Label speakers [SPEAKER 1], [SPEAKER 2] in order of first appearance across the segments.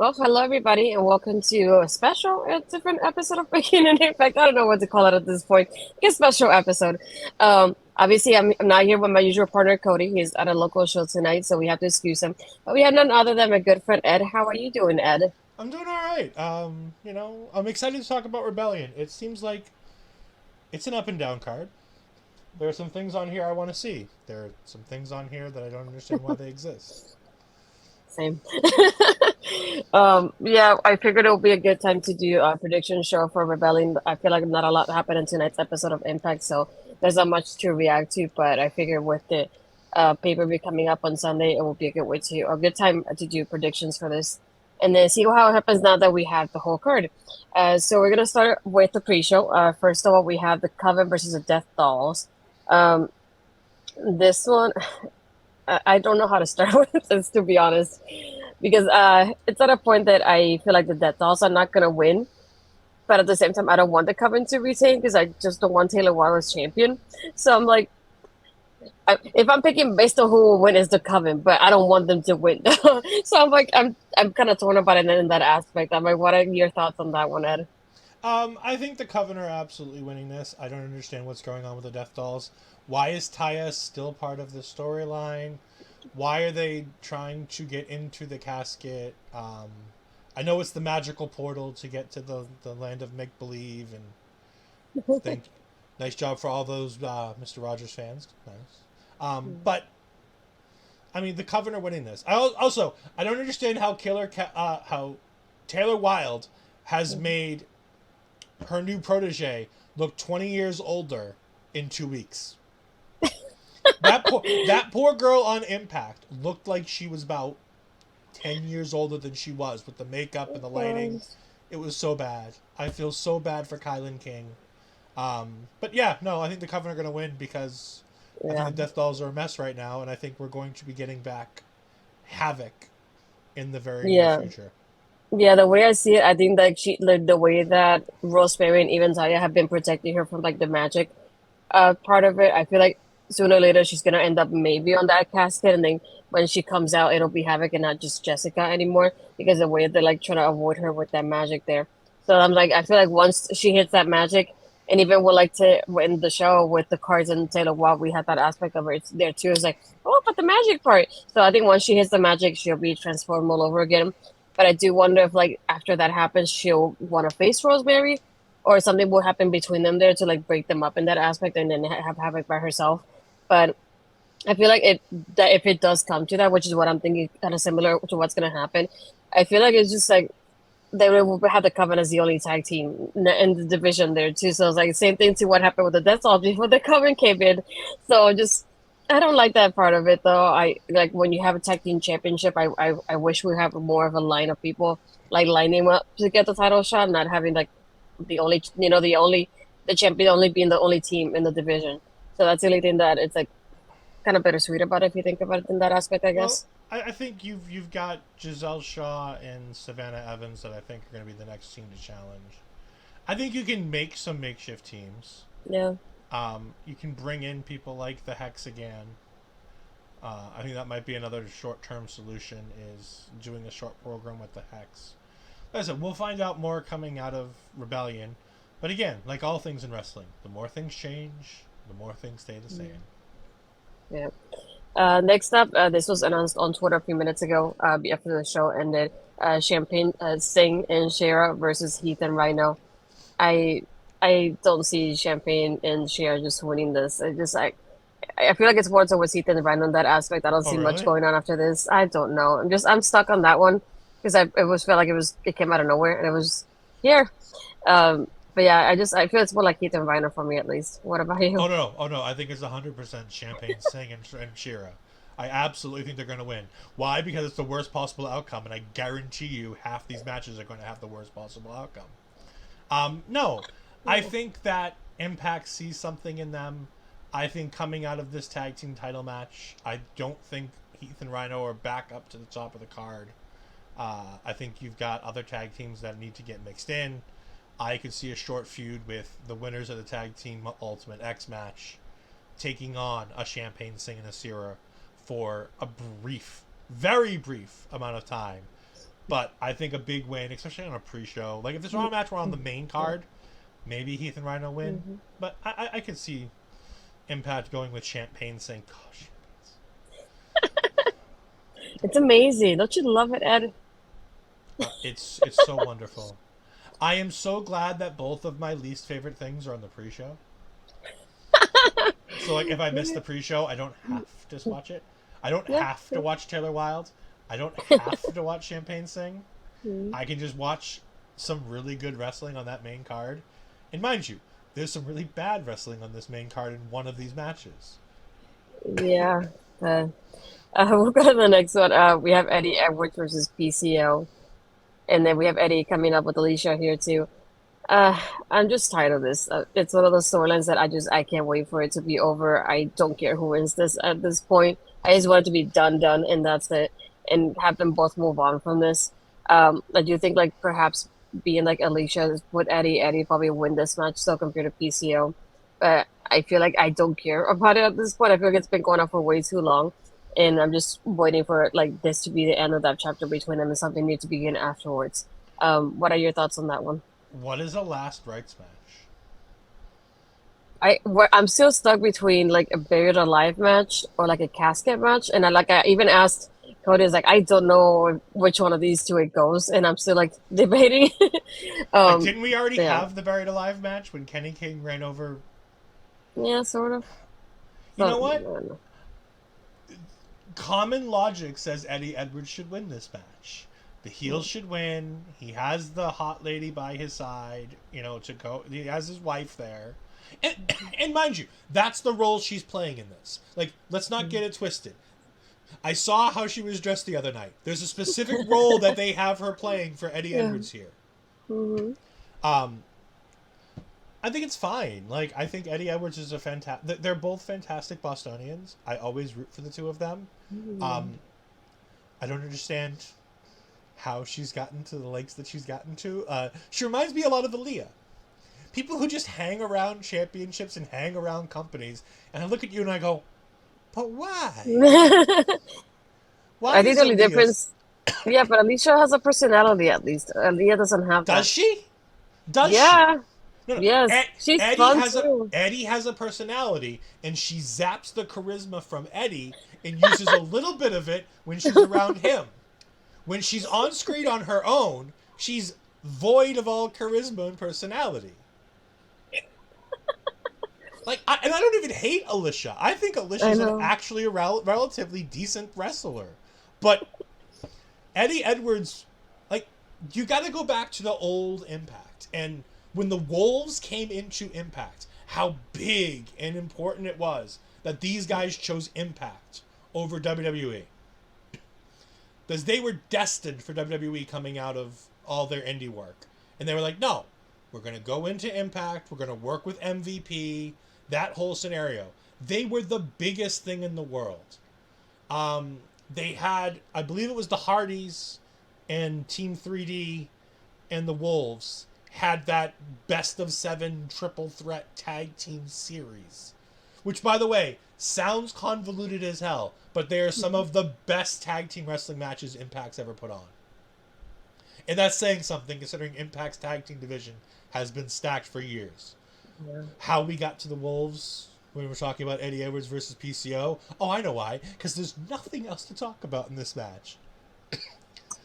[SPEAKER 1] Well, hello everybody, and welcome to a different episode of Breaking in Impact. I don't know what to call it at this point. I guess special episode. Obviously, I'm not here with my usual partner Cody. He's at a local show tonight, so we have to excuse him. But we have none other than my good friend Ed. How are you doing, Ed?
[SPEAKER 2] I'm doing all right. I'm excited to talk about Rebellion. It seems like it's an up and down card. There are some things on here I want to see. There are some things on here that I don't understand why they exist.
[SPEAKER 1] Same. Yeah, I figured it would be a good time to do a prediction show for Rebellion. I feel like not a lot happened in tonight's episode of Impact, so there's not much to react to. But I figured with the pay-per-view coming up on Sunday, it will be a good time to do predictions for this, and then see how it happens now that we have the whole card. So we're gonna start with the pre-show. First of all, we have the Coven versus the Death Dolls. Um, this one, I don't know how to start with this, to be honest, because it's at a point that I feel like the Death Dolls are not gonna win, but at the same time, I don't want the Coven to retain because I just don't want Taylor Wilde as champion. So I'm like, if I'm picking based on who will win, is the Coven, but I don't want them to win. So I'm like, I'm kind of torn about it in that aspect. I'm like, what are your thoughts on that one, Ed?
[SPEAKER 2] I think the Coven are absolutely winning this. I don't understand what's going on with the Death Dolls. Why is Taya still part of the storyline? Why are they trying to get into the casket? I know it's the magical portal to get to the land of make believe, and thank nice job for all those Mr. Rogers fans. Nice. But I mean, the Coven are winning this. I don't understand how Taylor Wilde has made her new protege look 20 years older in 2 weeks. That poor girl on Impact looked like she was about 10 years older than she was with the makeup and the lighting. It was so bad. I feel so bad for Kylan King. But yeah, no, I think the Coven are going to win because I think
[SPEAKER 1] Yeah.
[SPEAKER 2] the Death Dolls are a mess right now, and I think we're going to be getting back Havoc in the very near
[SPEAKER 1] Yeah.
[SPEAKER 2] future.
[SPEAKER 1] Yeah, the way I see it, I think that the way that Rosemary and even Zaya have been protecting her from like the magic part of it, I feel like sooner or later she's gonna end up maybe on that casket, and then when she comes out, it'll be Havoc and not just Jessica anymore because the way they're like trying to avoid her with that magic there. So I'm like, I feel like once she hits that magic, and even with like to in the show with the cards and Taylor Watt, we had that aspect of it there too. It's like, oh, but the magic part. So I think once she hits the magic, she'll be transformed all over again. But I do wonder if like after that happens, she'll want to face Rosemary or something will happen between them there to like break them up in that aspect and then have Havoc by herself. But I feel like that if it does come to that, which is what I'm thinking, kind of similar to what's gonna happen, I feel like it's just like they will have the Coven as the only tag team in the division there too. So it's like same thing to what happened with the Death Star before the Coven came in. So just I don't like that part of it though. I like when you have a tag team championship. I wish we have more of a line of people like lining up to get the title shot, not having like the champion only being the only team in the division. So that's the only thing that it's like kind of bittersweet about it if you think about it in that aspect, I
[SPEAKER 2] Well,
[SPEAKER 1] guess.
[SPEAKER 2] I think you've got Giselle Shaw and Savannah Evans that I think are going to be the next team to challenge. I think you can make some makeshift teams.
[SPEAKER 1] Yeah.
[SPEAKER 2] You can bring in people like the Hex again. I think that might be another short-term solution is doing a short program with the Hex. Like I said, we'll find out more coming out of Rebellion. But again, like all things in wrestling, the more things change, the more things stay the same.
[SPEAKER 1] Yeah. Next up, this was announced on Twitter a few minutes ago, after the show ended. Champagne Singh and Shera versus Heath and Rhino. I I don't see Champagne and Shera just winning this. I feel like it's more towards Heath and Rhino in that aspect. I don't
[SPEAKER 2] Oh,
[SPEAKER 1] see much
[SPEAKER 2] really?
[SPEAKER 1] going on after this. I don't know. I'm stuck on that one because it was felt like it came out of nowhere and it was here. But yeah, I feel it's more like Heath and Rhino for me at least. What about
[SPEAKER 2] Oh
[SPEAKER 1] you?
[SPEAKER 2] no, oh no! I think it's 100% Champagne Singh and Shira. I absolutely think they're going to win. Why? Because it's the worst possible outcome, and I guarantee you, half these matches are going to have the worst possible outcome. No, I think that Impact sees something in them. I think coming out of this tag team title match, I don't think Heath and Rhino are back up to the top of the card. I think you've got other tag teams that need to get mixed in. I could see a short feud with the winners of the tag team Ultimate X match taking on a Champagne Singh and a Sierra for a brief, very brief amount of time But I think a big win, especially on a pre-show, like if this Raw match were on the main
[SPEAKER 1] Yeah.
[SPEAKER 2] card, maybe Heath and Rhino win.
[SPEAKER 1] Hmm.
[SPEAKER 2] But I could see Impact going with Champagne saying, "Gosh,
[SPEAKER 1] It's amazing. Don't you love it, Ed?
[SPEAKER 2] it's so wonderful." I am so glad that both of my least favorite things are on the pre-show. So like if I miss the pre-show, I don't have to watch it. I don't
[SPEAKER 1] Yeah.
[SPEAKER 2] have to watch Taylor Wilde. I don't have to watch Champagne sing.
[SPEAKER 1] Mhm.
[SPEAKER 2] I can just watch some really good wrestling on that main card. And mind you, there's some really bad wrestling on this main card in one of these matches.
[SPEAKER 1] Yeah. Uh, we'll go to the next one. We have Eddie Edwards versus PCO, and then we have Eddie coming up with Alicia here too. Uh, I'm just tired of this. It's one of those storylines that I can't wait for it to be over. I don't care who wins this at this point. I just want it to be done, and that's it, and have them both move on from this. I do think like perhaps being like Alicia with Eddie probably win this match still compared to PCO, but I feel like I don't care about it at this point. I feel like it's been going on for way too long, and I'm just waiting for like this to be the end of that chapter between them and something new to begin afterwards. What are your thoughts on that one?
[SPEAKER 2] What is a last rights match?
[SPEAKER 1] I'm still stuck between like a buried alive match or like a casket match, and I even asked Cody, is like I don't know which one of these two it goes, and I'm still like debating.
[SPEAKER 2] Like,
[SPEAKER 1] um,
[SPEAKER 2] didn't we already
[SPEAKER 1] yeah,
[SPEAKER 2] have the Buried Alive match when Kenny King ran over?
[SPEAKER 1] yeah, sort of.
[SPEAKER 2] You know
[SPEAKER 1] So I
[SPEAKER 2] what?
[SPEAKER 1] don't know.
[SPEAKER 2] Common logic says Eddie Edwards should win this match. The heel should win. He has the hot lady by his side, to go. He has his wife there. And mind you, that's the role she's playing in this. Like, let's not get it twisted. I saw how she was dressed the other night. There's a specific role that they have her playing for Eddie
[SPEAKER 1] Yeah.
[SPEAKER 2] Edwards here.
[SPEAKER 1] Hmm.
[SPEAKER 2] Um, I think it's fine. Like, I think Eddie Edwards is a fantastic. They're both fantastic Bostonians. I always root for the two of them. Um, I don't understand how she's gotten to the lengths that she's gotten to. She reminds me a lot of Aaliyah. People who just hang around championships and hang around companies, and I look at you and I go, but why? Why
[SPEAKER 1] I think
[SPEAKER 2] is
[SPEAKER 1] the only
[SPEAKER 2] Aaliyah?
[SPEAKER 1] difference, yeah, but Alicia has a personality at least. Aaliyah doesn't have
[SPEAKER 2] Does
[SPEAKER 1] that.
[SPEAKER 2] she? Does she?
[SPEAKER 1] Yeah,
[SPEAKER 2] No, no.
[SPEAKER 1] yes, she's
[SPEAKER 2] Eddie
[SPEAKER 1] fun
[SPEAKER 2] has a
[SPEAKER 1] too.
[SPEAKER 2] Eddie has a personality, and she zaps the charisma from Eddie and uses a little bit of it when she's around him. When she's on screen on her own, she's void of all charisma and personality. And I don't even hate Alicia. I think
[SPEAKER 1] I
[SPEAKER 2] Alicia's
[SPEAKER 1] know.
[SPEAKER 2] actually a relatively decent wrestler. But Eddie Edwards, like, you got to go back to the old Impact. And when the Wolves came into Impact, how big and important it was that these guys chose Impact over WWE. Because they were destined for WWE coming out of all their indie work. And they were like, no, we're going to go into Impact. We're going to work with MVP. That whole scenario. They were the biggest thing in the world. They had, I believe it was the Hardys and Team 3D and the Wolves had that best of 7 triple threat tag team series. Which, by the way, sounds convoluted as hell, but they are some of the best tag team wrestling matches Impact's ever put on. And that's saying something considering Impact's tag team division has been stacked for years.
[SPEAKER 1] Yeah.
[SPEAKER 2] How we got to the Wolves when we're talking about Eddie Edwards versus PCO. Oh, I know why. Because there's nothing else to talk about in this match.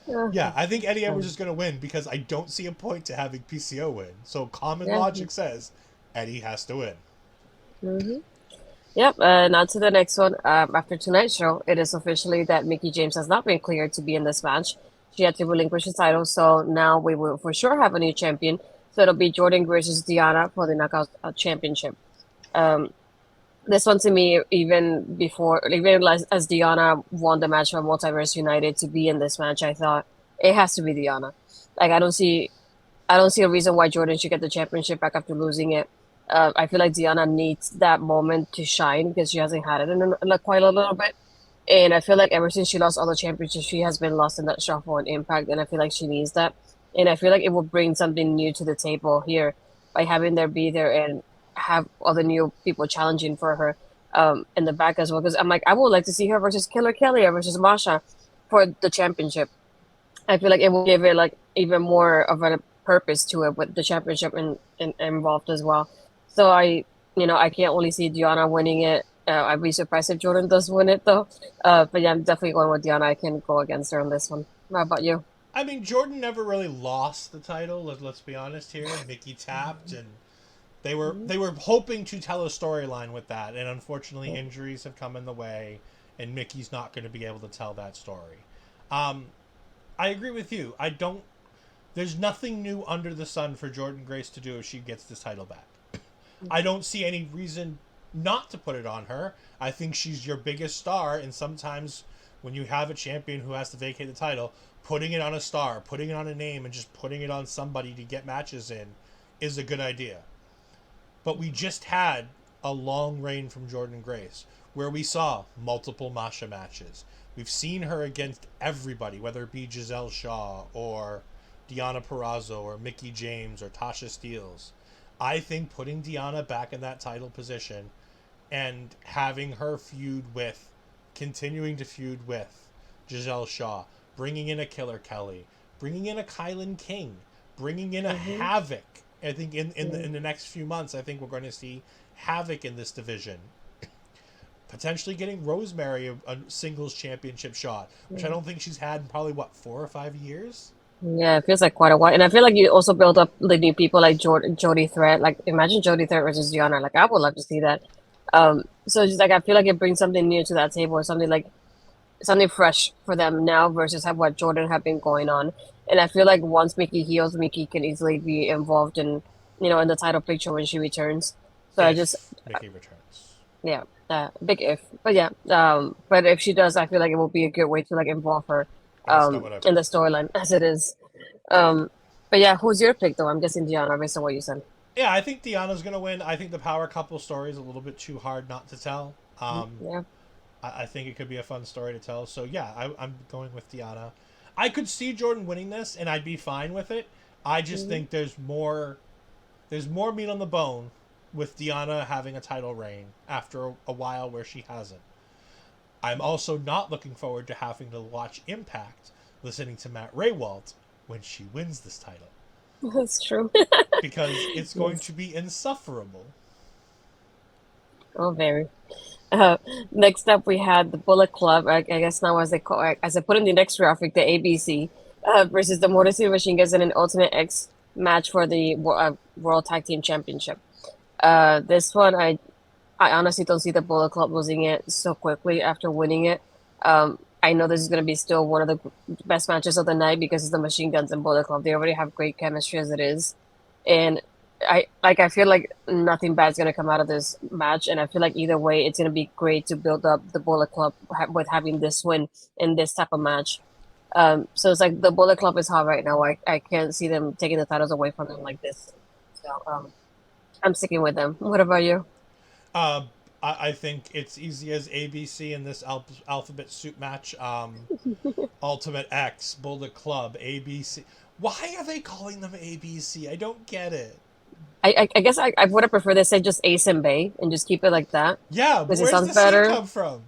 [SPEAKER 1] Yeah.
[SPEAKER 2] Yeah, I think Eddie Edwards
[SPEAKER 1] Um,
[SPEAKER 2] is going to win because I don't see a point to having PCO win. So common
[SPEAKER 1] yeah.
[SPEAKER 2] logic says Eddie has to win.
[SPEAKER 1] Hmm. Yep. Now to the next one. After tonight's show, it is officially that Mickey James has not been cleared to be in this match. She had to relinquish the title, so now we will for sure have a new champion. So it'll be Jordan versus Diana for the Knockout Championship. Um, this one to me, even as Diana won the match from Multiverse United to be in this match, I thought it has to be Diana. Like I don't see a reason why Jordan should get the championship back after losing it. I feel like Diana needs that moment to shine because she hasn't had it in like quite a little bit. And I feel like ever since she lost all the championships, she has been lost in that shuffle and impact. And I feel like she needs that. And I feel like it will bring something new to the table here by having there be there and have other new people challenging for her in the back as well. Because I'm like, I would like to see her versus Killer Kelly or versus Masha for the championship. I feel like it will give it like even more of a purpose to it with the championship involved as well. So I can't only see Diana winning it. I'd be surprised if Jordan does win it though. But yeah, I'm definitely going with Diana. I can go against her on this one. How about you?
[SPEAKER 2] I mean, Jordan never really lost the title. Let's be honest here. Mickey tapped, and
[SPEAKER 1] Mhm.
[SPEAKER 2] they were hoping to tell a storyline with that, and unfortunately, injuries have come in the way, and Mickey's not going to be able to tell that story. Um, I agree with you. I don't. There's nothing new under the sun for Jordan Grace to do if she gets this title back. I don't see any reason not to put it on her. I think she's your biggest star, and sometimes when you have a champion who has to vacate the title, putting it on a star, putting it on a name, and just putting it on somebody to get matches in is a good idea. But we just had a long reign from Jordan Grace where we saw multiple Masha matches. We've seen her against everybody, whether it be Giselle Shaw or Diana Perrazzo or Mickey James or Tasha Steeles. I think putting Diana back in that title position and having her continuing to feud with Giselle Shaw, bringing in a Killer Kelly, bringing in a Kylan King, bringing in a
[SPEAKER 1] Mhm.
[SPEAKER 2] Havoc. I think
[SPEAKER 1] Mhm.
[SPEAKER 2] in the next few months, I think we're going to see Havoc in this division. Potentially getting Rosemary a singles championship shot, which I
[SPEAKER 1] Mhm.
[SPEAKER 2] don't think she's had in probably, what, 4 or 5 years?
[SPEAKER 1] Yeah, it feels like quite a while. And I feel like you also build up the new people like Jody Threat. Like imagine Jody Threat versus Gianna. Like I would love to see that. So it's just like I feel like it brings something new to that table or something like something fresh for them now versus what Jordan have been going on. And I feel like once Mickey heals, Mickey can easily be involved in the title picture when she returns. So I just
[SPEAKER 2] If Mickey returns.
[SPEAKER 1] yeah, big if. But yeah, but if she does, I feel like it will be a good way to like involve her
[SPEAKER 2] That's not what I
[SPEAKER 1] in the
[SPEAKER 2] predicted.
[SPEAKER 1] storyline as it is. Um, but yeah, who's your pick though? I'm guessing Gianna based on what you said.
[SPEAKER 2] Yeah, I think Diana's going to win. I think the power couple story is a little bit too hard not to tell.
[SPEAKER 1] Yeah.
[SPEAKER 2] I think it could be a fun story to tell. So yeah, I'm going with Diana. I could see Jordan winning this, and I'd be fine with it. I just
[SPEAKER 1] Hmm.
[SPEAKER 2] think there's more meat on the bone with Diana having a title reign after a while where she hasn't. I'm also not looking forward to having to watch Impact listening to Matt Raywalt when she wins this title
[SPEAKER 1] That's true.
[SPEAKER 2] because it's going
[SPEAKER 1] Yes.
[SPEAKER 2] to be insufferable.
[SPEAKER 1] Oh, very. Uh, Next up, we had the Bullet Club. I guess now as they call, as I put in the next graphic, the ABC versus the Motor City Machine Guns in an Ultimate X match for the World Tag Team Championship. This one, I honestly don't see the Bullet Club losing it so quickly after winning it. I know this is going to be still one of the best matches of the night because it's the Machine Guns and Bullet Club. They already have great chemistry as it is, and I feel like nothing bad's going to come out of this match, and I feel like either way, it's going to be great to build up the Bullet Club with having this win in this type of match. So it's like the Bullet Club is hot right now. I can't see them taking the titles away from them like this. So I'm sticking with them. What about you?
[SPEAKER 2] Uh, I think it's easy as ABC in this alphabet soup match. Ultimate X, Bullet Club, ABC. Why are they calling them ABC? I don't get it.
[SPEAKER 1] I guess I would have preferred they say just Ace and Bay and just keep it like that
[SPEAKER 2] Yeah, but
[SPEAKER 1] because it
[SPEAKER 2] where's
[SPEAKER 1] sounds
[SPEAKER 2] the C
[SPEAKER 1] better.
[SPEAKER 2] come from?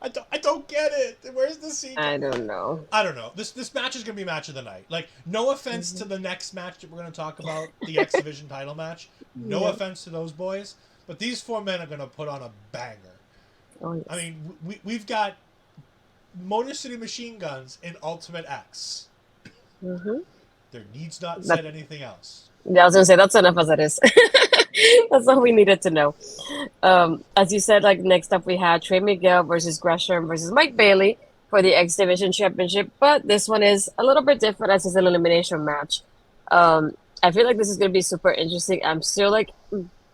[SPEAKER 2] I don't get it. Where's the C come?
[SPEAKER 1] I don't know.
[SPEAKER 2] I don't know. This match is gonna be match of the night. Like, no offense to
[SPEAKER 1] Mhm.
[SPEAKER 2] the next match that we're gonna talk about, the X Division title match. No
[SPEAKER 1] Yeah.
[SPEAKER 2] offense to those boys, but these four men are gonna put on a banger.
[SPEAKER 1] Oh
[SPEAKER 2] I
[SPEAKER 1] yes.
[SPEAKER 2] mean, we've got Motor City Machine Guns in Ultimate X.
[SPEAKER 1] Hmm.
[SPEAKER 2] There needs not
[SPEAKER 1] That
[SPEAKER 2] said anything else.
[SPEAKER 1] yeah, I was gonna say that's enough as it is. That's all we needed to know. As you said, like next up we had Trey Miguel versus Gresham versus Mike Bailey for the X Division Championship, but this one is a little bit different as it's an elimination match. Um, I feel like this is gonna be super interesting. I'm still like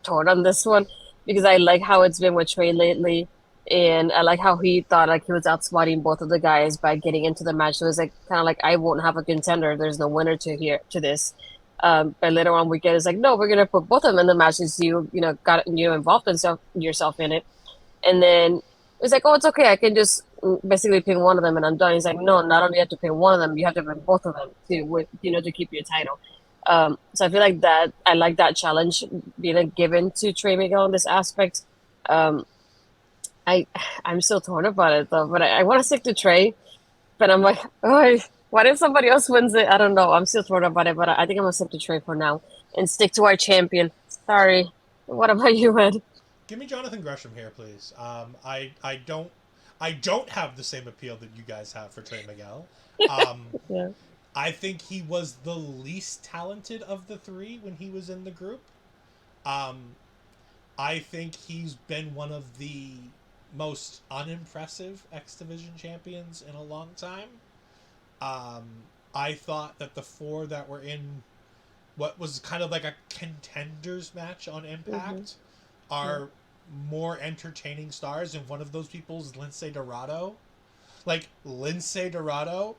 [SPEAKER 1] torn on this one because I like how it's been with Trey lately, and I like how he thought like he was outsmarting both of the guys by getting into the match. So it's like kind of like I won't have a contender. There's no winner to this. But later on we get it's like no, we're gonna put both of them in the match since you got you involved yourself in it, and then it's like oh it's okay I can just basically pin one of them and I'm done. He's like no, not only have to pin one of them, you have to pin both of them to keep your title. So I feel like that I like that challenge being given to Trey Miguel in this aspect. Um, I I'm still torn about it though, but I want to stick to Trey, but I'm like, oh, What if somebody else wins it? I don't know. I'm still thrown about it, but I think I'm gonna sip the tray for now and stick to our champion. Sorry. What about you, Ed?
[SPEAKER 2] Give me Jonathan Gresham here, please. I don't have the same appeal that you guys have for Trey Miguel. Um,
[SPEAKER 1] Yeah.
[SPEAKER 2] I think he was the least talented of the three when he was in the group. Um, I think he's been one of the most unimpressive X Division champions in a long time. Um, I thought that the four that were in what was kind of like a contenders match on
[SPEAKER 1] Mm-hmm.
[SPEAKER 2] Impact
[SPEAKER 1] Yeah.
[SPEAKER 2] are more entertaining stars, and one of those people is Lindsay Dorado. Like Lindsay Dorado,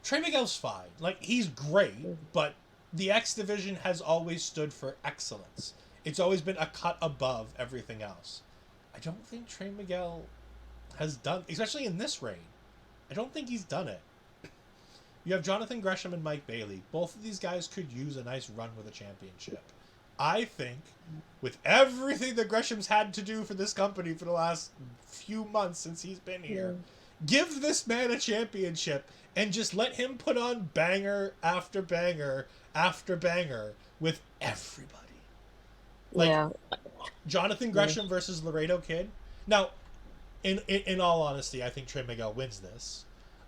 [SPEAKER 2] Trey Miguel's fine. Like he's great, but the X division has always stood for excellence. It's always been a cut above everything else. I don't think Trey Miguel has done, especially in this reign. I don't think he's done it. You have Jonathan Gresham and Mike Bailey. Both of these guys could use a nice run with a championship. I think, with everything that Gresham's had to do for this company for the last few months since he's been here,
[SPEAKER 1] Yeah.
[SPEAKER 2] give this man a championship and just let him put on banger after banger after banger with everybody. Like
[SPEAKER 1] Yeah.
[SPEAKER 2] Jonathan
[SPEAKER 1] Yeah.
[SPEAKER 2] Gresham versus Laredo Kid. Now, in all honesty, I think Trey Miguel wins this.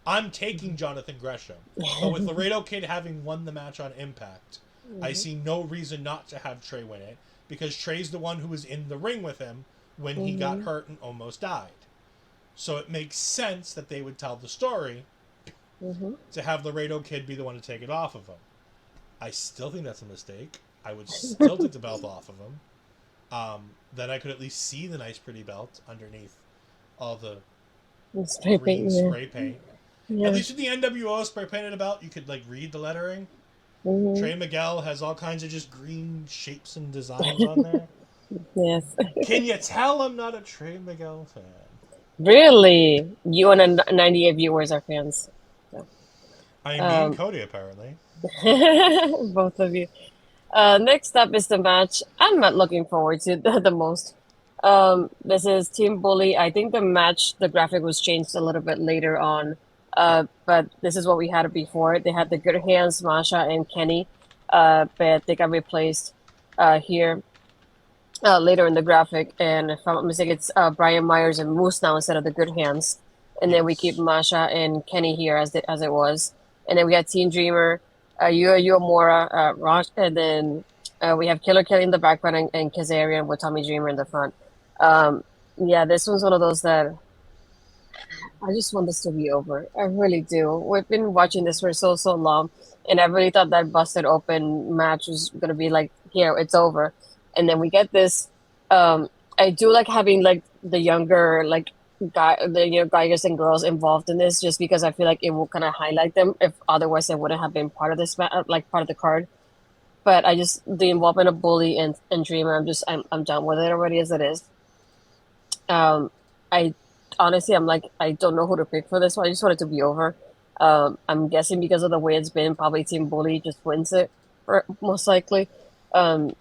[SPEAKER 2] I'm taking Jonathan Gresham, but with Laredo Kid having won the match on Impact, I
[SPEAKER 1] Mhm.
[SPEAKER 2] see no reason not to have Trey win it because Trey's the one who was in the ring with him when he got
[SPEAKER 1] Mhm.
[SPEAKER 2] hurt and almost died. So it makes sense that they would tell the story
[SPEAKER 1] Mhm.
[SPEAKER 2] to have Laredo Kid be the one to take it off of him. I still think that's a mistake. I would still take the belt off of him. Then I could at least see the nice, pretty belt underneath all the
[SPEAKER 1] Spray
[SPEAKER 2] green
[SPEAKER 1] paint.
[SPEAKER 2] spray paint.
[SPEAKER 1] Yeah.
[SPEAKER 2] At
[SPEAKER 1] Yeah.
[SPEAKER 2] least with the NWO spray painted belt, you could like read the lettering.
[SPEAKER 1] Mhm.
[SPEAKER 2] Trey Miguel has all kinds of just green shapes and designs on there.
[SPEAKER 1] Yes.
[SPEAKER 2] Can you tell I'm not a Trey Miguel fan?
[SPEAKER 1] Really? You and 98 viewers are fans. So,
[SPEAKER 2] I mean, me and
[SPEAKER 1] um,
[SPEAKER 2] Cody apparently.
[SPEAKER 1] both of you. Next up is the match I'm not looking forward to the most. This is Team Bully. I think the match, the graphic was changed a little bit later on. But this is what we had before. They had the Good Hands, Masha and Kenny. But they got replaced here later in the graphic. And if I'm not mistaken, it's Brian Myers and Moose now instead of the Good Hands. And then we keep
[SPEAKER 2] Yes.
[SPEAKER 1] Masha and Kenny here as it was. And then we got Team Dreamer, Yua Uemura, Raj, and then we have Killer Kelly in the background and Kazarian with Tommy Dreamer in the front. Um, yeah, this one's one of those that I just want this to be over. I really do. We've been watching this for so long, and I really thought that busted open match was gonna be like, here, it's over. And then we get this. Um, I do like having like the younger guys and girls involved in this, just because I feel like it will kind of highlight them. If otherwise, they wouldn't have been part of this, like part of the card. But I just the involvement of Bully and Dreamer, I'm done with it already as it is. Um, I honestly, I'm like, I don't know who to pick for this one. I just want it to be over. I'm guessing because of the way it's been, probably Team Bully just wins it, for, most likely. Um,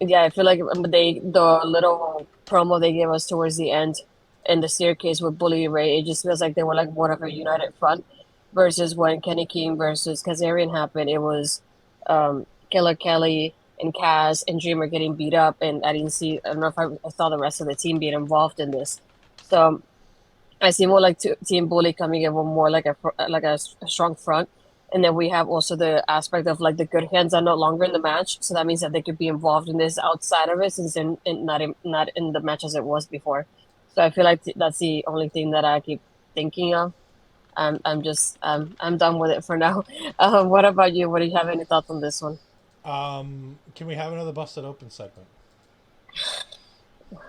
[SPEAKER 1] yeah, I feel like the little promo they gave us towards the end in the staircase with Bully and Ray, it just feels like they were like one of a united front. Versus when Kenny King versus Kazarian happened, it was Killer Kelly and Kaz and Dreamer getting beat up, and I don't know if I saw the rest of the team being involved in this. So I see more like Team Bully coming in with more like a strong front, and then we have also the aspect of like the good hands are no longer in the match, so that means that they could be involved in this outside of it, since not in the match as it was before. So I feel like that's the only thing that I keep thinking of. I'm done with it for now. What about you? What do you have any thoughts on this one?
[SPEAKER 2] Can we have another busted open segment?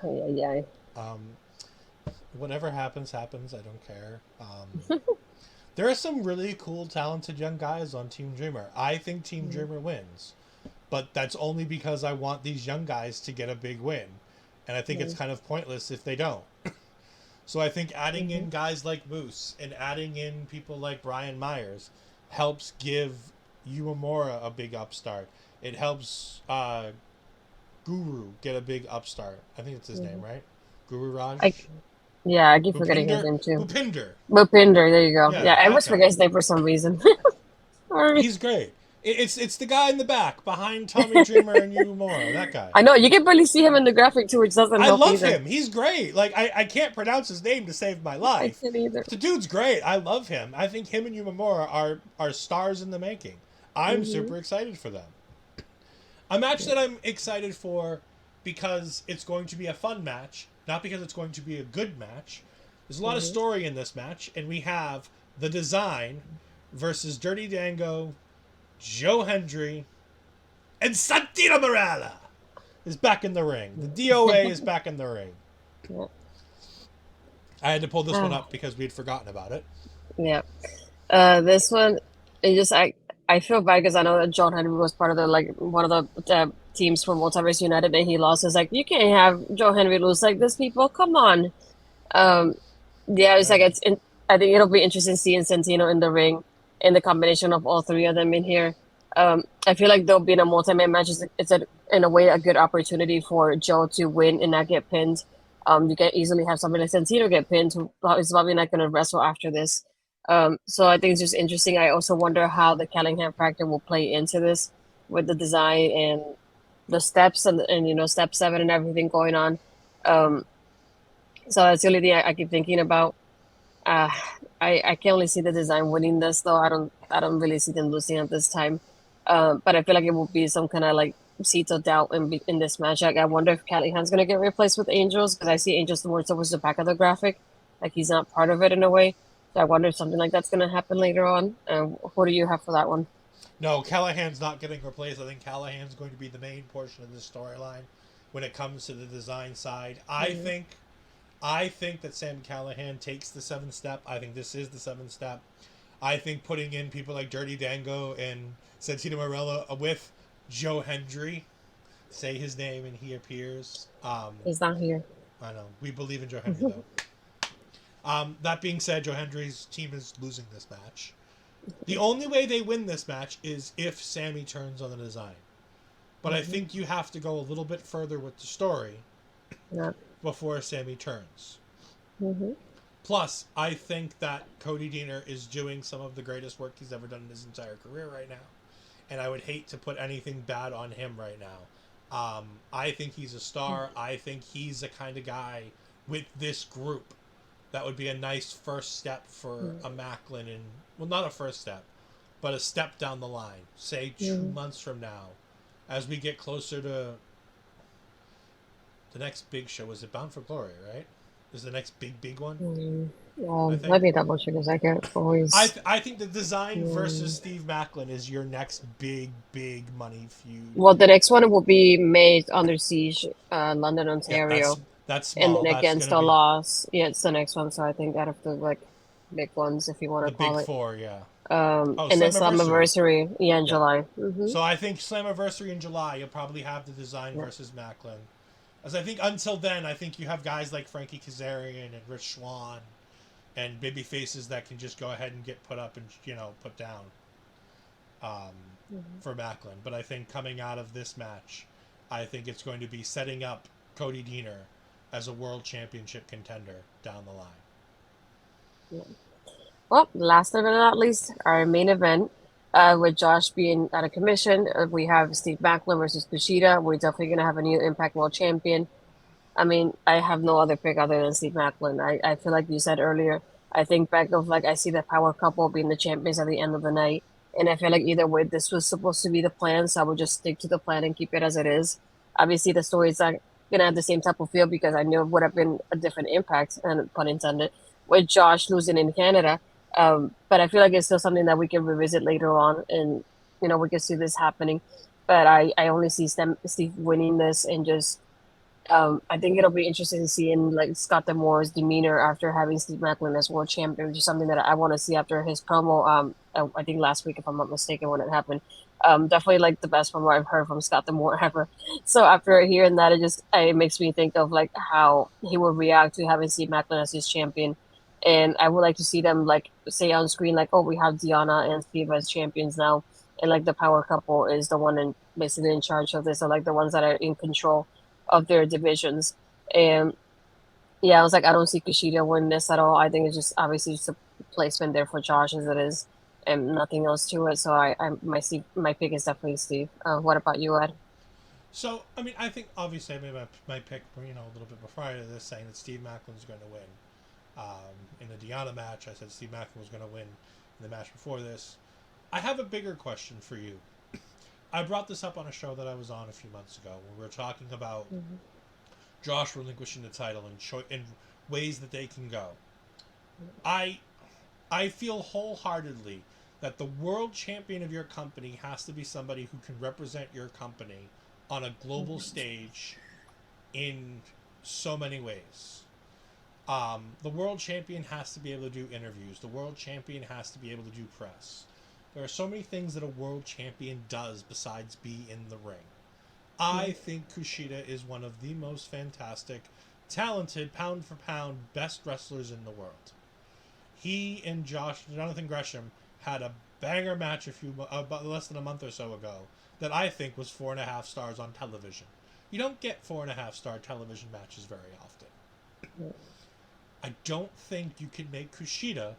[SPEAKER 1] Yeah, yeah.
[SPEAKER 2] Um, Whatever happens, happens. I don't care. There are some really cool, talented young guys on Team Dreamer. I think Team Dreamer wins, but that's only because I want these young guys to get a big win, and I think it's kind of pointless if they don't. So I think adding
[SPEAKER 1] Mm-hmm.
[SPEAKER 2] in guys like Moose and adding in people like Brian Myers helps give Uemura a big upstart. It helps Guru get a big upstart. I think it's his name,
[SPEAKER 1] Hmm.
[SPEAKER 2] right? Guru
[SPEAKER 1] I
[SPEAKER 2] Raj.
[SPEAKER 1] Yeah, I keep forgetting his
[SPEAKER 2] Bupinder,
[SPEAKER 1] name too.
[SPEAKER 2] Bupinder.
[SPEAKER 1] Bupinder, there you go. Yeah,
[SPEAKER 2] Yeah,
[SPEAKER 1] I
[SPEAKER 2] that
[SPEAKER 1] always
[SPEAKER 2] guy.
[SPEAKER 1] forget his name for some reason. Sorry.
[SPEAKER 2] He's great. It's the guy in the back behind Tommy Dreamer and Yumura. That guy.
[SPEAKER 1] I know, you can barely see him in the graphic too, which doesn't
[SPEAKER 2] I
[SPEAKER 1] help
[SPEAKER 2] love
[SPEAKER 1] either.
[SPEAKER 2] him. He's great. Like I can't pronounce his name to save my
[SPEAKER 1] I
[SPEAKER 2] life.
[SPEAKER 1] can't either.
[SPEAKER 2] But the dude's great. I love him. I think him and Yumamura are stars in the making. I'm
[SPEAKER 1] Hmm.
[SPEAKER 2] super excited for them. A match that I'm excited for because it's going to be a fun match, not because it's going to be a good match. There's a lot of
[SPEAKER 1] Hmm.
[SPEAKER 2] story in this match, and we have the Design versus Dirty Dango, Joe Hendry, and Santino Morella is back in the ring. The DOA is back in the ring.
[SPEAKER 1] Yeah.
[SPEAKER 2] I had to pull this one
[SPEAKER 1] Ah,
[SPEAKER 2] up because we had forgotten about it.
[SPEAKER 1] yeah. This one, it just I feel bad because I know that John Henry was part of the like one of the teams from Multiverse United and he lost. It's like you can't have Joe Henry lose like this, people. Come on. Um, yeah, it's
[SPEAKER 2] I
[SPEAKER 1] like
[SPEAKER 2] know.
[SPEAKER 1] I think it'll be interesting seeing Santino in the ring and the combination of all three of them in here. I feel like they'll be in a multi-man match. It's in a way a good opportunity for Joe to win and not get pinned. You can easily have somebody like Santino get pinned who is probably not going to wrestle after this. So I think it's just interesting. I also wonder how the Callahan factor will play into this with the design and the steps and step seven and everything going on. Um, so that's the only thing I keep thinking about. Uh, I can only see the design winning this though. I don't really see them losing at this time. But I feel like it will be some kind of like seeds of doubt in this match. Like I wonder if Callahan's gonna get replaced with Angels because I see Angels more towards the back of the graphic, like he's not part of it in a way. So I wonder if something like that's gonna happen later on. Who do you have for that one?
[SPEAKER 2] No, Callahan's not getting replaced. I think Callahan's going to be the main portion of this storyline when it comes to the design side.
[SPEAKER 1] Mhm.
[SPEAKER 2] I think that Sam Callahan takes the seventh step. I think this is the seventh step. I think putting in people like Dirty Dango and Santino Morella with Joe Hendry, say his name and he appears.
[SPEAKER 1] He's not here.
[SPEAKER 2] I know we believe in Joe Hendry though. That being said, Joe Hendry's team is losing this match. The only way they win this match is if Sammy turns on the design. But I
[SPEAKER 1] Hmm.
[SPEAKER 2] think you have to go a little bit further with the story
[SPEAKER 1] Yeah.
[SPEAKER 2] before Sammy turns.
[SPEAKER 1] Hmm.
[SPEAKER 2] Plus, I think that Cody Deaner is doing some of the greatest work he's ever done in his entire career right now. And I would hate to put anything bad on him right now. I think he's a star. I think he's the kind of guy with this group that would be a nice first step for a Macklin. And, well, not a first step, but a step down the line. Say 2 months from now, as we get closer to the next big show. Is it Bound for Glory, right? Is the next big one?
[SPEAKER 1] Mm.
[SPEAKER 2] I think.
[SPEAKER 1] Let me double check because I can't always.
[SPEAKER 2] I think the design versus
[SPEAKER 1] Mm.
[SPEAKER 2] Steve Macklin is your next big money feud.
[SPEAKER 1] Well, the next one will be Made Under Siege, London,
[SPEAKER 2] Yeah,
[SPEAKER 1] Ontario,
[SPEAKER 2] that's
[SPEAKER 1] and
[SPEAKER 2] small.
[SPEAKER 1] then
[SPEAKER 2] That's
[SPEAKER 1] against
[SPEAKER 2] gonna
[SPEAKER 1] the
[SPEAKER 2] be
[SPEAKER 1] Loss. Yeah, it's the next one. So I think out of the like big ones, if you want
[SPEAKER 2] the
[SPEAKER 1] to call
[SPEAKER 2] big
[SPEAKER 1] it.
[SPEAKER 2] four. Yeah. Oh,
[SPEAKER 1] And then
[SPEAKER 2] Slammiversary.
[SPEAKER 1] Slammiversary, yeah, in
[SPEAKER 2] Yeah.
[SPEAKER 1] July. Hmm.
[SPEAKER 2] So I think Slammiversary in July, you'll probably have the design
[SPEAKER 1] Yeah.
[SPEAKER 2] versus Macklin. As I think until then, I think you have guys like Frankie Kazarian and Rich Swann and baby faces that can just go ahead and get put up and put down um,
[SPEAKER 1] Hmm.
[SPEAKER 2] for Macklin. But I think coming out of this match, I think it's going to be setting up Cody Deaner as a world championship contender down the line.
[SPEAKER 1] Yeah. Well, last but not least, our main event, with Josh being out of commission, we have Steve Macklin versus Kushida. We're definitely gonna have a new Impact World Champion. I mean, I have no other pick other than Steve Macklin. I feel like you said earlier, I think back of like I see the power couple being the champions at the end of the night. And I feel like either way, this was supposed to be the plan, so I would just stick to the plan and keep it as it is. Obviously, the story's not gonna have the same type of feel because I knew it would have been a different impact, and pun intended, with Josh losing in Canada. But I feel like it's still something that we can revisit later on, and we can see this happening. But I only see Steve winning this and just I think it'll be interesting to see in like Scott D'Amore's demeanor after having Steve Macklin as world champion, which is something that I want to see after his promo. I think last week, if I'm not mistaken, when it happened. Definitely like the best promo I've heard from Scott D'Amore ever. So after hearing that, it makes me think of like how he would react to having Steve Macklin as his champion. And I would like to see them like say on screen like, oh, we have Deanna and Steve as champions now, and like the power couple is the one basically in charge of this, or like the ones that are in control of their divisions. And Yeah, I was like, I don't see Kushida win this at all. I think it's just obviously just a placement there for Josh as it is, and nothing else to it. So my pick is definitely Steve. What about you, Ed?
[SPEAKER 2] So, I mean, I think obviously I made my pick, a little bit prior to this, saying that Steve Macklin's going to win. In the Deanna match, I said Steve Macklin was going to win. In the match before this, I have a bigger question for you. I brought this up on a show that I was on a few months ago when we were talking about
[SPEAKER 1] Mhm.
[SPEAKER 2] Josh relinquishing the title in ways that they can go. I I feel wholeheartedly that the world champion of your company has to be somebody who can represent your company on a global stage in so many ways. The world champion has to be able to do interviews. The world champion has to be able to do press. There are so many things that a world champion does besides be in the ring. I think Kushida is one of the most fantastic, talented, pound for pound, best wrestlers in the world. He and Jonathan Gresham had a banger match about less than a month or so ago that I think was 4.5 stars on television. You don't get 4.5 star television matches very often. I don't think you can make Kushida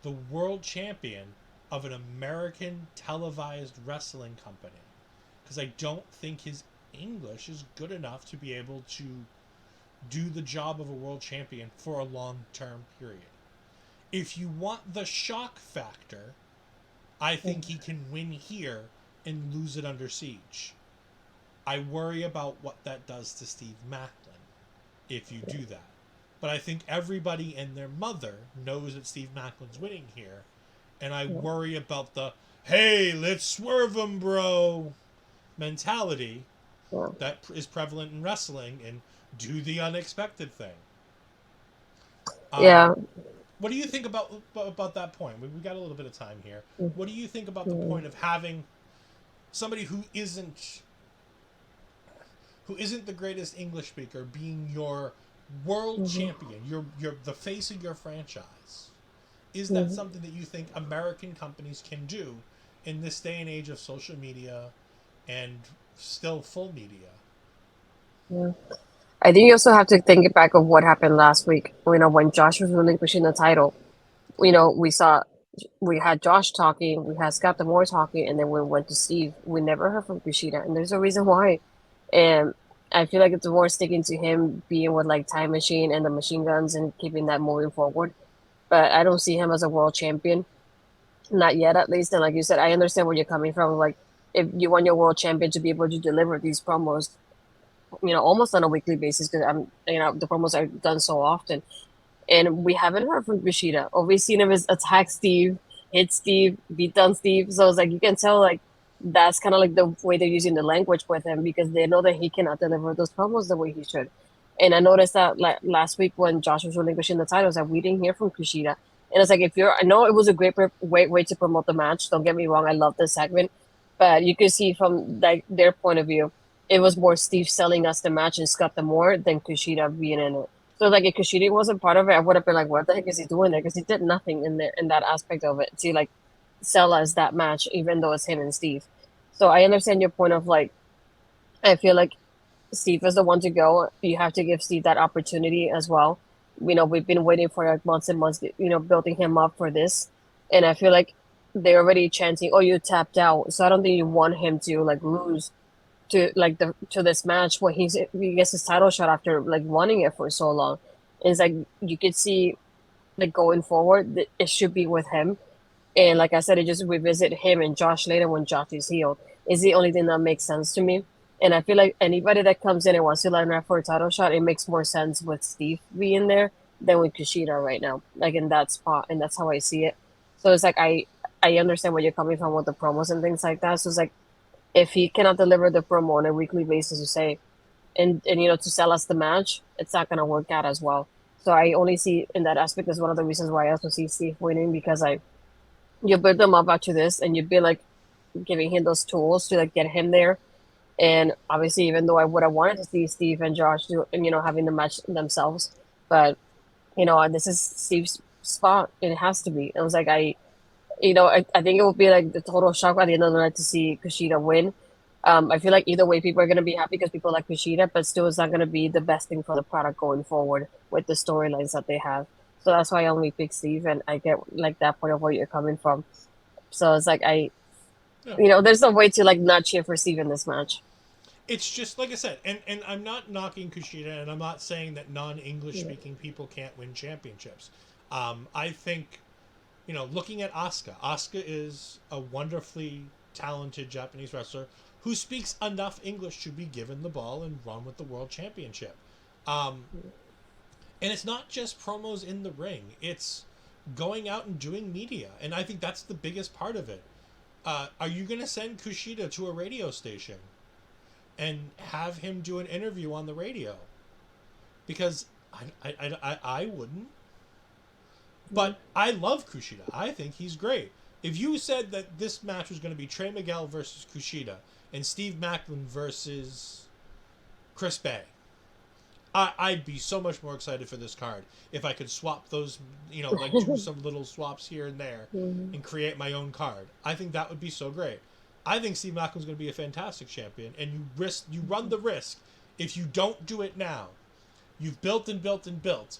[SPEAKER 2] the world champion of an American televised wrestling company because I don't think his English is good enough to be able to do the job of a world champion for a long term period. If you want the shock factor, I think he can win here and lose it under siege. I worry about what that does to Steve Macklin if you do that. But I think everybody and their mother knows that Steve Macklin's winning here, and I
[SPEAKER 1] Yeah.
[SPEAKER 2] worry about the "hey, let's swerve him, bro" mentality
[SPEAKER 1] Yeah.
[SPEAKER 2] that is prevalent in wrestling and do the unexpected thing.
[SPEAKER 1] Yeah.
[SPEAKER 2] What do you think about that point? We got a little bit of time here. What do you think about the
[SPEAKER 1] Mhm.
[SPEAKER 2] point of having somebody who isn't the greatest English speaker being your world
[SPEAKER 1] Mhm.
[SPEAKER 2] champion, your the face of your franchise? Is that
[SPEAKER 1] Mhm.
[SPEAKER 2] something that you think American companies can do in this day and age of social media and still full media?
[SPEAKER 1] Yeah. I think you also have to think back of what happened last week. When Josh was relinquishing the title. We had Josh talking, we had Scott Demore talking, and then we went to Steve. We never heard from Kushida, and there's a reason why. And I feel like it's more sticking to him being with like Time Machine and the Machine Guns and keeping that moving forward. But I don't see him as a world champion, not yet at least. And like you said, I understand where you're coming from. Like if you want your world champion to be able to deliver these promos, almost on a weekly basis, because the promos are done so often and we haven't heard from Kushida. All we've seen him is attack Steve, hit Steve, beat down Steve. So it's like you can tell like that's kind of like the way they're using the language with him because they know that he cannot deliver those promos the way he should. And I noticed that like last week when Josh was relinquishing the titles, that we didn't hear from Kushida. And it's like I know it was a great way to promote the match. Don't get me wrong, I love this segment, but you could see from like their point of view, it was more Steve selling us the match and Scott more than Kushida being in it. So like if Kushida wasn't part of it, I would have been like, what the heck is he doing there? Because he did nothing in there in that aspect of it to like sell us that match, even though it's him and Steve. So I understand your point of like I feel like Steve is the one to go. You have to give Steve that opportunity as well. We've been waiting for like months and months, building him up for this. And I feel like they're already chanting, "Oh, you tapped out." So I don't think you want him to like lose to this match when he gets his title shot after like wanting it for so long. It's like you could see like going forward, it should be with him. And like I said, it just revisit him and Josh later when Josh is healed is the only thing that makes sense to me. And I feel like anybody that comes in and wants to line up for a title shot, it makes more sense with Steve being there than with Kushida right now, like in that spot. And that's how I see it. So it's like I understand where you're coming from with the promos and things like that. So it's like if he cannot deliver the promo on a weekly basis to say and to sell us the match, it's not gonna work out as well. So I only see in that aspect as one of the reasons why I also see Steve winning because I you build them up after this and you'd be like giving him those tools to like get him there. And obviously, even though I would have wanted to see Steve and Josh do having the match themselves, but this is Steve's spot. It has to be. It was like I think it would be like the total shock at the end of the night to see Kushida win. I feel like either way, people are going to be happy because people like Kushida, but still, it's not going to be the best thing for the product going forward with the storylines that they have. So that's why I only pick Steve, and I get like that point of where you're coming from. So it's like
[SPEAKER 2] Yeah.
[SPEAKER 1] there's no way to like not cheer for Steve in this match.
[SPEAKER 2] It's just like I said, and I'm not knocking Kushida, and I'm not saying that non-English
[SPEAKER 1] Yeah.
[SPEAKER 2] speaking people can't win championships. I think, looking at Asuka, Asuka is a wonderfully talented Japanese wrestler who speaks enough English to be given the ball and run with the world championship. Um, and it's not just promos in the ring; it's going out and doing media, and I think that's the biggest part of it. Are you going to send Kushida to a radio station and have him do an interview on the radio? Because I wouldn't. But I love Kushida. I think he's great. If you said that this match was going to be Trey Miguel versus Kushida and Steve Macklin versus Chris Bay, I'd be so much more excited for this card if I could swap those, like do some little swaps here and there
[SPEAKER 1] Mhm.
[SPEAKER 2] and create my own card. I think that would be so great. I think Steve Macklin's going to be a fantastic champion, and you run the risk if you don't do it now. You've built and built and built,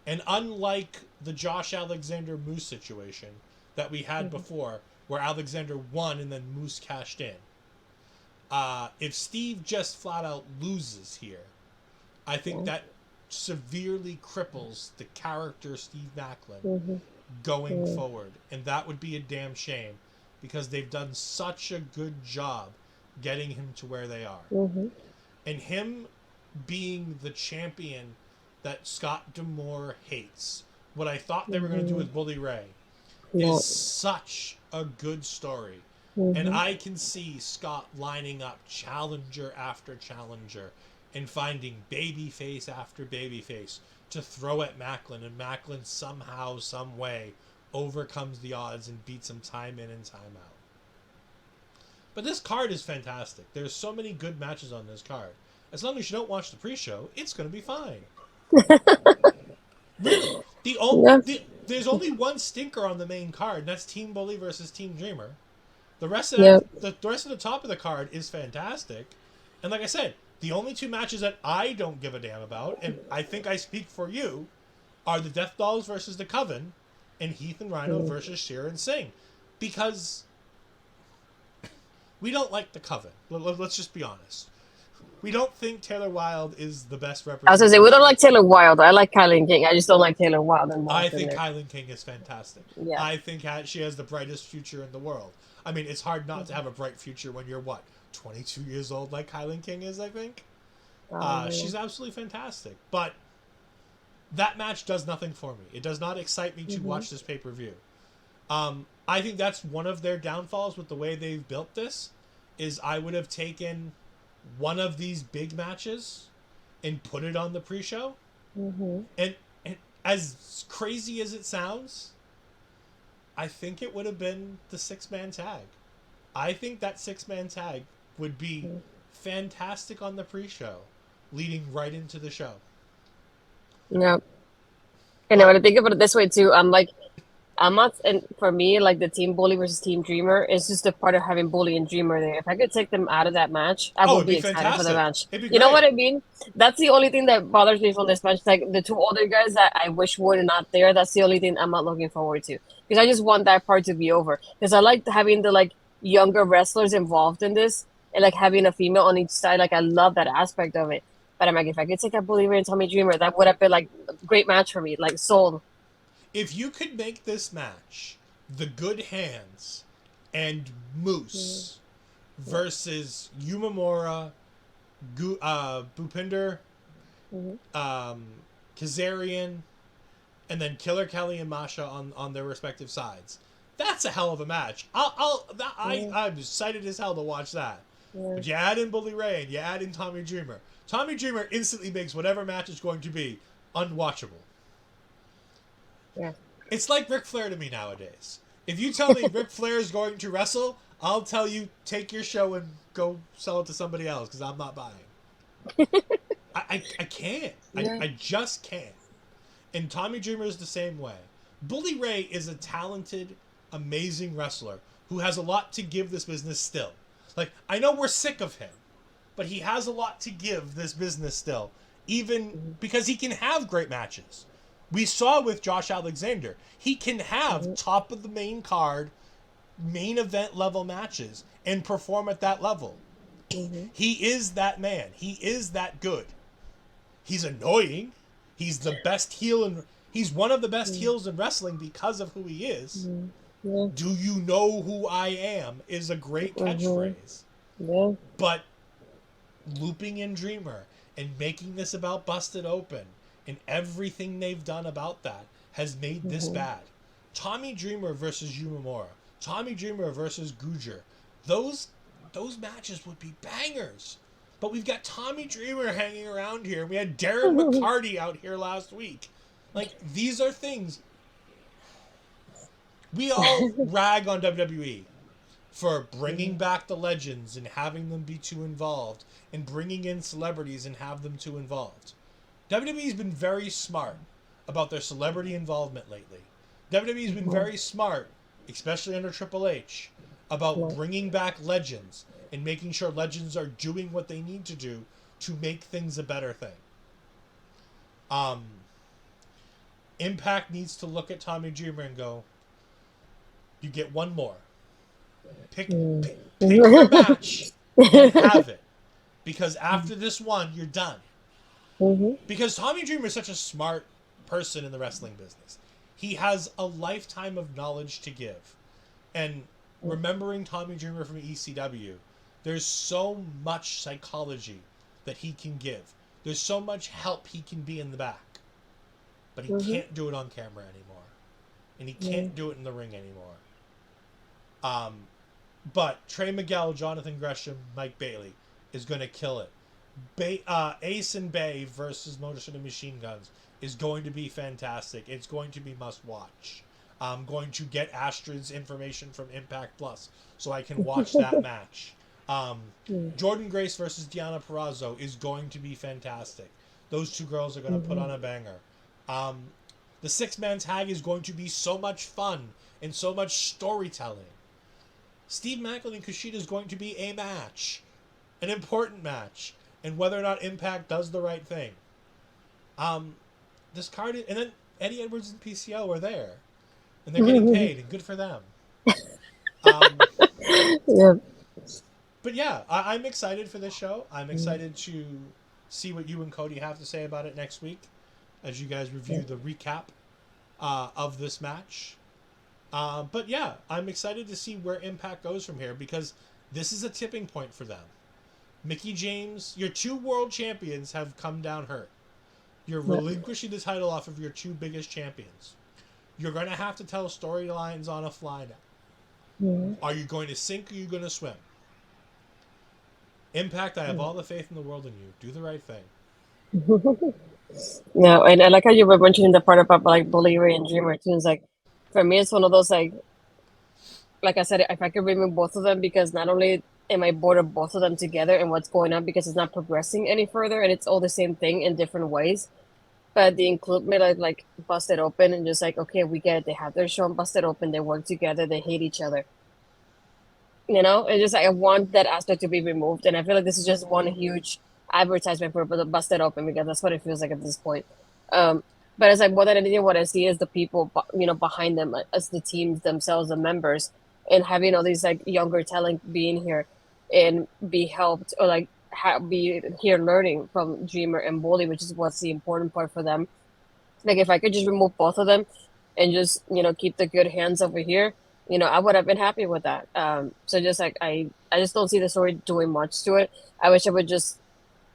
[SPEAKER 2] and unlike the Josh Alexander Moose situation that we had before, where Alexander won and then Moose cashed in, if Steve just flat out loses here, I think that severely cripples the character Steve Macklin
[SPEAKER 1] Mhm.
[SPEAKER 2] going forward. And that would be a damn shame because they've done such a good job getting him to where they are.
[SPEAKER 1] Mhm.
[SPEAKER 2] And him being the champion that Scott D'Amore hates, what I thought they were going to do with Bully Ray,
[SPEAKER 1] Yeah.
[SPEAKER 2] is such a good story. And
[SPEAKER 1] Mhm.
[SPEAKER 2] I can see Scott lining up challenger after challenger and finding babyface after babyface to throw at Macklin, and Macklin somehow, some way overcomes the odds and beats him time in and time out. But this card is fantastic. There's so many good matches on this card. As long as you don't watch the pre-show, it's going to be fine. Really,
[SPEAKER 1] Yeah.
[SPEAKER 2] there's only one stinker on the main card, and that's Team Bully versus Team Dreamer. The rest of
[SPEAKER 1] Yeah.
[SPEAKER 2] the rest of the top of the card is fantastic, and like I said, the only two matches that I don't give a damn about, and I think I speak for you, are the Death Dolls versus the Coven, and Heath and Rhino versus Sheer and Singh, because we don't like the Coven. Let's just be honest. We don't think Taylor Wilde is the best
[SPEAKER 1] I was gonna say we
[SPEAKER 2] representation.
[SPEAKER 1] don't like Taylor Wilde. I like Kylie King. I just don't like Taylor Wilde
[SPEAKER 2] I
[SPEAKER 1] involved in
[SPEAKER 2] think
[SPEAKER 1] there.
[SPEAKER 2] Kylan King is fantastic.
[SPEAKER 1] Yeah.
[SPEAKER 2] I think she has the brightest future in the world. I mean, it's hard not to have a bright future when you're, 22 years old like Kylan King is, I think?
[SPEAKER 1] Yeah.
[SPEAKER 2] She's absolutely fantastic. But that match does nothing for me. It does not excite me to watch this pay-per-view. I think that's one of their downfalls with the way they've built this, is I would have taken one of these big matches and put it on the pre-show. And as crazy as it sounds, I think it would have been the 6-man tag. I think that 6-man tag would be fantastic on the pre-show, leading right into the show.
[SPEAKER 1] Yeah. And then
[SPEAKER 2] But
[SPEAKER 1] when I think about it this way too, I'm not, and for me, like the Team Bully versus Team Dreamer is just the part of having Bully and Dreamer there. If I could take them out of that match, I
[SPEAKER 2] oh,
[SPEAKER 1] would
[SPEAKER 2] it'd be
[SPEAKER 1] be excited for the
[SPEAKER 2] fantastic.
[SPEAKER 1] match.
[SPEAKER 2] It'd be
[SPEAKER 1] You know what
[SPEAKER 2] great.
[SPEAKER 1] I mean? That's the only thing that bothers me from this match. Like the two older guys that I wish were not there. That's the only thing I'm not looking forward to because I just want that part to be over. Because I like having the like younger wrestlers involved in this and like having a female on each side. Like I love that aspect of it. But I'm like, if I could take out Bully Ray and Tommy Dreamer, that would have been like a great match for me. Like sold.
[SPEAKER 2] If you could make this match the Good Hands and Moose versus Yumamura, Bhupinder, Kazarian, and then Killer Kelly and Masha on their respective sides. That's a hell of a match. I'm excited as hell to watch that.
[SPEAKER 1] Yeah.
[SPEAKER 2] But you add in Bully Ray and you add in Tommy Dreamer. Tommy Dreamer instantly makes whatever match is going to be unwatchable.
[SPEAKER 1] Yeah.
[SPEAKER 2] It's like Ric Flair to me nowadays. If you tell me Ric Flair is going to wrestle, I'll tell you take your show and go sell it to somebody else because I'm not buying. I can't.
[SPEAKER 1] Yeah.
[SPEAKER 2] I just can't. And Tommy Dreamer is the same way. Bully Ray is a talented, amazing wrestler who has a lot to give this business still. Like, I know we're sick of him, but he has a lot to give this business still, even because he can have great matches. We saw with Josh Alexander, he can have top of the main card, main event level matches and perform at that level.
[SPEAKER 1] Mm-hmm.
[SPEAKER 2] He is that man. He is that good. He's annoying. He's the best heel and he's one of the best heels in wrestling because of who he is.
[SPEAKER 1] Mm-hmm. Yeah.
[SPEAKER 2] Do you know who I am is a great
[SPEAKER 1] Mm-hmm.
[SPEAKER 2] catchphrase.
[SPEAKER 1] Yeah.
[SPEAKER 2] But looping in Dreamer and making this about Busted Open and everything they've done about that has made this
[SPEAKER 1] Mm-hmm.
[SPEAKER 2] bad. Tommy Dreamer versus Yumamura, Tommy Dreamer versus Gujar, those those matches would be bangers. But we've got Tommy Dreamer hanging around here. We had Darren McCarty out here last week. Like, these are things we all rag on WWE for bringing back the legends and having them be too involved and bringing in celebrities and have them too involved. WWE's been very smart about their celebrity involvement lately. WWE's been very smart, especially under Triple H, about bringing back legends and making sure legends are doing what they need to do to make things a better thing. Um, Impact needs to look at Tommy Dreamer and go, you get one more. Pick your match and have it. Because after this one, you're done.
[SPEAKER 1] Mm-hmm.
[SPEAKER 2] Because Tommy Dreamer is such a smart person in the wrestling business. He has a lifetime of knowledge to give. And remembering Tommy Dreamer from ECW, there's so much psychology that he can give. There's so much help he can be in the back. But he can't do it on camera anymore. And he can't do it in the ring anymore. But Trey Miguel, Jonathan Gresham, Mike Bailey is going to kill it. Ace and Bay versus Motor City Machine Guns is going to be fantastic. It's going to be must watch. I'm going to get Astrid's information from Impact Plus so I can watch that match. Jordan Grace versus Deonna Purrazzo is going to be fantastic. Those two girls are going to put on a banger. The six-man tag is going to be so much fun and so much storytelling. Steve Macklin and Kushida is going to be a match, an important match, and whether or not Impact does the right thing. This card, and then Eddie Edwards and PCO are there, and they're getting paid, and good for them.
[SPEAKER 1] Yeah.
[SPEAKER 2] But yeah, I'm excited for this show. I'm excited to see what you and Cody have to say about it next week, as you guys review the recap of this match. But yeah, I'm excited to see where Impact goes from here because this is a tipping point for them. Mickie James, your two world champions have come down hurt. You're relinquishing the title off of your two biggest champions. You're going to have to tell storylines on a fly now.
[SPEAKER 1] Mm-hmm.
[SPEAKER 2] Are you going to sink or are you going to swim? Impact, I have all the faith in the world in you. Do the right thing.
[SPEAKER 1] No, and I like how you were mentioning the part about like Believer and Dreamer too. It's like for me, it's one of those like I said, if I could remove both of them because not only am I bored of both of them together and what's going on because it's not progressing any further and it's all the same thing in different ways. But the inclusion like Busted Open and just like okay, we get it. They have their show on Busted Open. They work together. They hate each other. You know, it's just like I want that aspect to be removed, and I feel like this is just one huge advertisement for the Busted Open because that's what it feels like at this point. Um, but it's like more than anything, what I see is the people, behind them, as the teams themselves, the members, and having all these like younger talent being here and be helped or like be here learning from Dreamer and Bully, which is what's the important part for them. Like if I could just remove both of them and just keep the good hands over here, I would have been happy with that. So just like I just don't see the story doing much to it. I wish I would just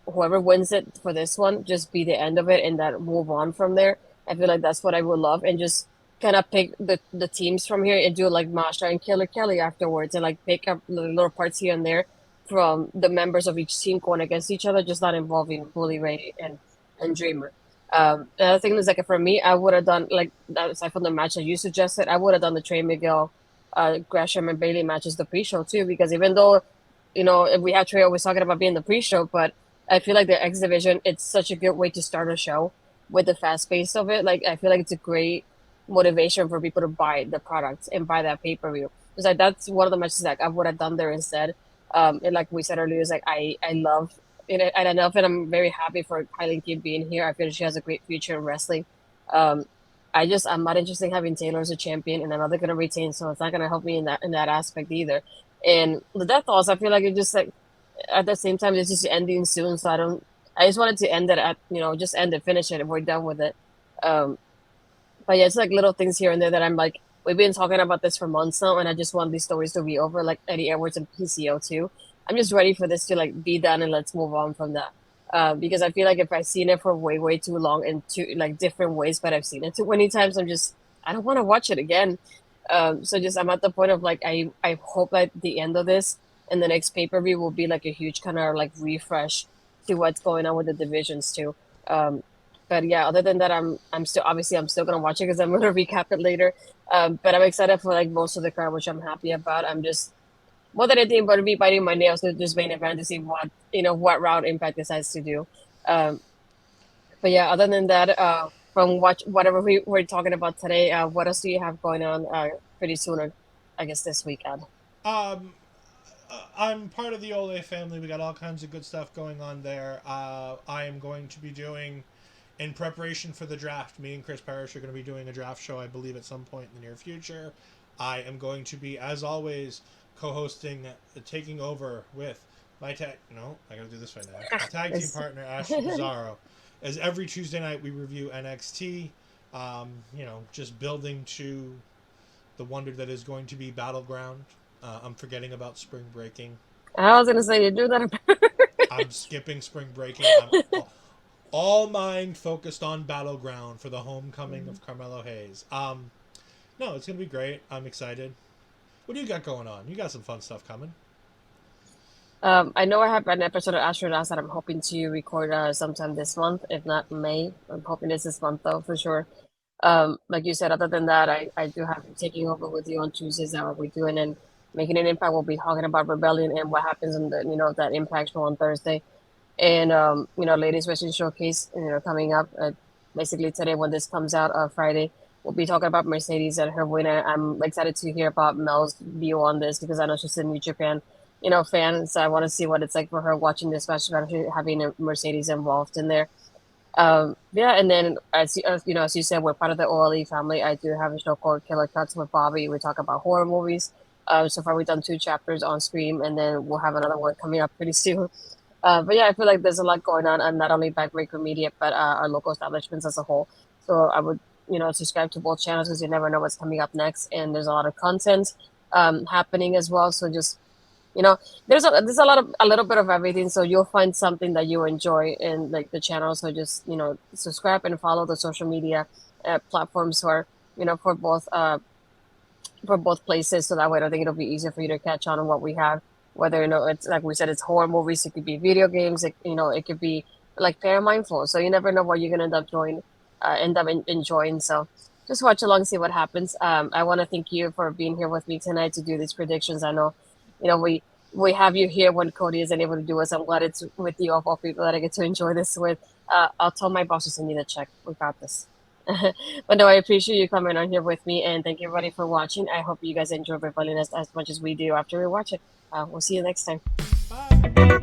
[SPEAKER 1] whoever wins it for this one just be the end of it and that move on from there. I feel like that's what I would love and just kind of pick the teams from here and do like Masha and Killer Kelly afterwards and like pick up little parts here and there from the members of each team going against each other, just not involving Bully Ray and Dreamer. The other thing is like for me, I would have done like aside from the match that you suggested, I would have done the Trey Miguel, Gresham and Bailey matches the pre-show too, because even though if we have Trey always talking about being the pre-show, but I feel like the X Division, it's such a good way to start a show with the fast pace of it. Like I feel like it's a great motivation for people to buy the products and buy that pay-per-view. It's like that's one of the matches that I would have done there instead. And like we said earlier, it's like I love it, and I love it. I'm very happy for Kylie Kim being here. I feel she has a great future in wrestling. Um, I'm not interested in having Taylor as a champion, and I'm not gonna retain, so it's not gonna help me in that aspect either. And the death thoughts, I feel like it just like at the same time it's just ending soon, so I don't. I just wanted to end it at just end it, finish it, and we're done with it. Um, but yeah, it's like little things here and there that I'm like, we've been talking about this for months now, and I just want these stories to be over, like Eddie Edwards and PCO too. I'm just ready for this to like be done and let's move on from that. Because I feel like if I've seen it for way, way too long in two like different ways, but I've seen it too many times, I don't want to watch it again. So just I'm at the point of like I hope that the end of this and the next pay per view will be like a huge kind of like refresh to what's going on with the divisions too. Um, but yeah, other than that, I'm still obviously I'm still gonna watch it because I'm gonna recap it later. But I'm excited for like most of the crowd, which I'm happy about. I'm just more than anything, but be biting my nails to just main event to see what what route Impact decides to do. Um, but yeah, other than that, from whatever we were talking about today, what else do you have going on pretty soon, or I guess this weekend?
[SPEAKER 2] Um, I'm part of the Ole family. We got all kinds of good stuff going on there. I am going to be doing, in preparation for the draft, me and Chris Parrish are going to be doing a draft show, I believe, at some point in the near future. I am going to be, as always, co-hosting, taking over with my tag. No, I got to do this right now. My tag team partner, Astrid Pizarro. As every Tuesday night, we review NXT. Just building to the wonder that is going to be Battleground. I'm forgetting about spring breaking.
[SPEAKER 1] I was gonna say you do that.
[SPEAKER 2] I'm skipping spring breaking. I'm all mind focused on Battleground for the homecoming of Carmelo Hayes. No, it's gonna be great. I'm excited. What do you got going on? You got some fun stuff coming.
[SPEAKER 1] I know I have an episode of Astronauts that I'm hoping to record sometime this month, if not May. I'm hoping it's this month though, for sure. Like you said, other than that, I do have taking over with you on Tuesdays that we're doing and making an impact. We'll be talking about rebellion and what happens in the that impact show on Thursday. And ladies wrestling showcase, coming up basically today when this comes out Friday. We'll be talking about Mercedes and her winner. I'm excited to hear about Mel's view on this because I know she's a New Japan, fan. So I want to see what it's like for her watching this match, especially having a Mercedes involved in there. Yeah, and then as you said, we're part of the OLE family. I do have a show called Killer Cuts with Bobby. We talk about horror movies. So far we've done 2 chapters on Scream, and then we'll have another one coming up pretty soon. But yeah, I feel like there's a lot going on, and not only Backbreaker Media, but our local establishments as a whole. So I would, subscribe to both channels because you never know what's coming up next, and there's a lot of content happening as well. So just you know, there's a lot of a little bit of everything. So you'll find something that you enjoy in like the channel. So just subscribe and follow the social media platforms for for both places. So that way, I think it'll be easier for you to catch on what we have. Whether it's like we said, it's horror movies. It could be video games. It could be like fair mindful. So you never know what you're gonna end up enjoying. So just watch along, see what happens. I want to thank you for being here with me tonight to do these predictions. I know, we have you here when Cody isn't able to do it. So I'm glad it's with you of all people that I get to enjoy this with. I'll tell my boss to send you the check. We got this. But no, I appreciate you coming on here with me, and thank you everybody for watching. I hope you guys enjoy Rebellion as much as we do after we watch it. We'll see you next time.
[SPEAKER 2] Bye.